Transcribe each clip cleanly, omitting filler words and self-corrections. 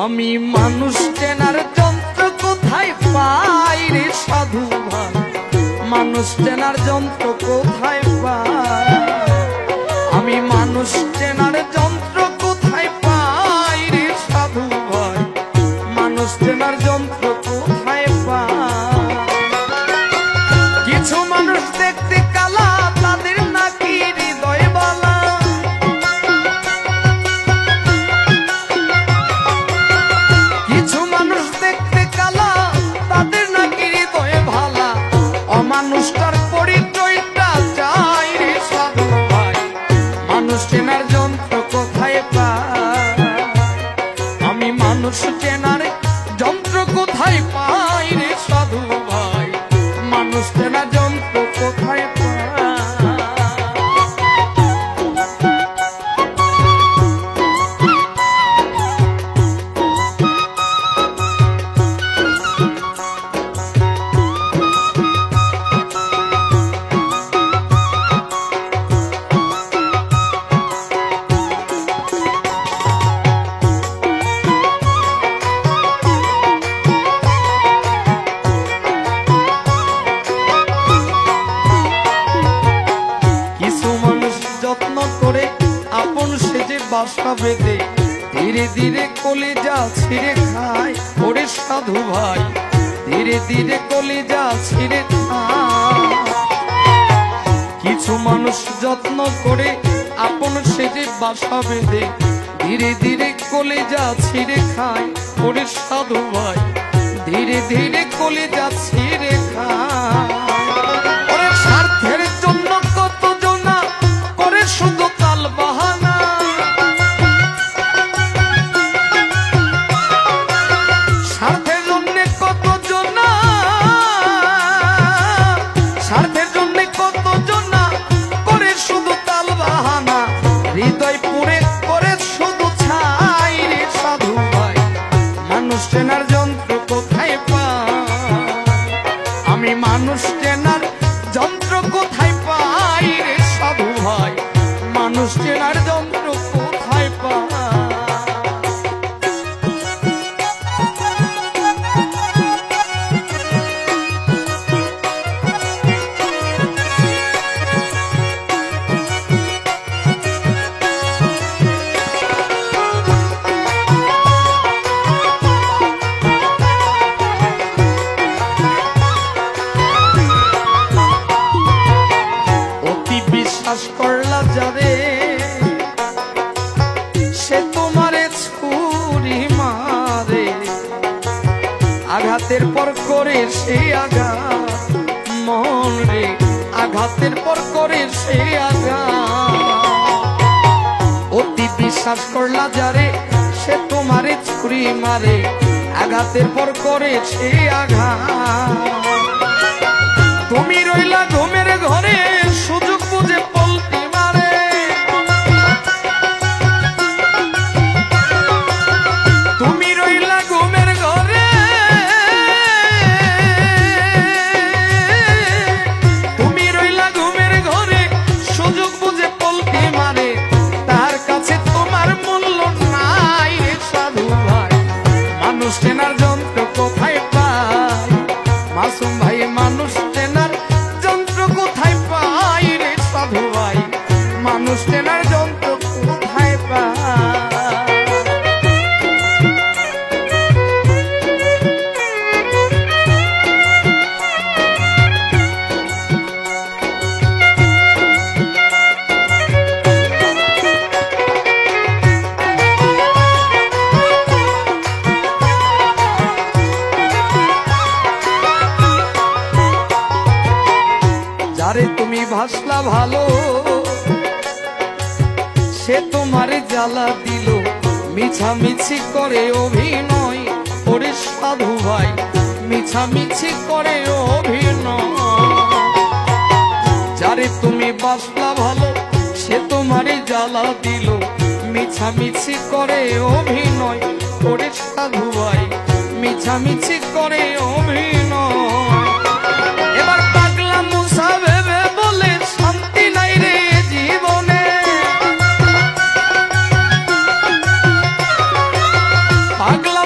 আমি মানুষ চেনার যন্ত্র কোথায় পাই রে সাধু ভাই, মানুষ চেনার যন্ত্র কোথায় পাই, আমি মানুষ চেনার যন্ত্র কোথায় পাই রে সাধু ভাই, মানুষ চেনার যন্ত্র কোথায় পাই। কিছু মানুষ দেখতে কালা, তাদের নাকি হৃদয় বালা, কিছু মানুষ দেখতে কালা, তাদের নাকি হৃদয় ভালা, অমানুষটার পরিচয়টা চাই রে সাধু ভাই, মানুষ চেনার যন্ত্র কোথায় পাই, আমি মানুষ চেনার যন্ত্র কোথায় পাই রে সাধু ভাই, মানুষ চেনার যন্ত্র কোথায় পাই। যত্ন করে আপন সেজে বাসা বেঁধে ধীরে ধীরে কলিজা ছিঁড়ে খায় ওরে সাধু ভাই, ধীরে ধীরে কলিজা ছিঁড়ে খায়। কিছু মানুষ যত্ন করে আপন সেজে বাসা বেঁধে ধীরে ধীরে কলিজা ছিঁড়ে খায় ওরে সাধু ভাই, ধীরে ধীরে কলিজা ছিঁড়ে খায়। ওরে স্বার্থের জন্য কত জনা করে শুধু তাল বাহানা, স্বার্থের জন্য কত জনা, স্বার্থের জন্য কত জনা করে শুধু তাল বাহানা, হৃদয় পুড়ে করে শুধু ছাই রে সাধু ভাই, মানুষ চেনার যন্ত্র কোথায় পাই, আমি মানুষ চেনার যন্ত্র কোথায় পাই রে সাধু ভাই, মানুষ চেনার যন্ত্র কোথায় পাই। অতি বিশ্বাস করলা যারে, সে তোমারে ছুরি মারে, আঘাতের পর করে সে আঘাত মন রে, আঘাতের পর করে সে আঘাত। অতি বিশ্বাস করলা যারে, সে তোমারে ছুরি মারে, আঘাতের পর করে সে আঘাত। তুমি রইলা ঘুমের ঘরে, সুযোগ বুঝে পল্টি মারে, তুমি রইলা ঘুমের ঘরে, তুমি রইলা ঘুমের ঘরে, সুযোগ বুঝে পল্টি মারে, তার কাছে তোমার মূল্য নাই রে সাধু ভাই, মানুষ চেনার যন্ত্র কোথায় পাই, মাসুম ভাই মানুষ চেনার যন্ত্র কোথায় পাই রে সাধু ভাই, মানুষ চেনার যন্ত্র কোথায় পাই। যারে তুমি ভাসলা ভালো, সে তোমারে জ্বালা দিল, মিছামিছি করে অভিনয় ওরে সাধু ভাই, মিছামিছি করে অভিনয়। যারে তুমি বাসলা ভালো, সে তোমারে জ্বালা দিল, মিছামিছি করে অভিনয় ওরে সাধু ভাই, মিছামিছি করে অভিনয়। এবার পাগলা মুসা ভেবে বলে শান্তি নাই রে জীবনে, পাগলা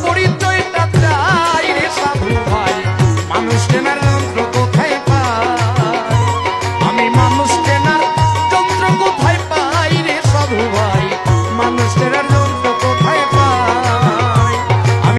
পরিচয়টা চাই রে সাধু ভাই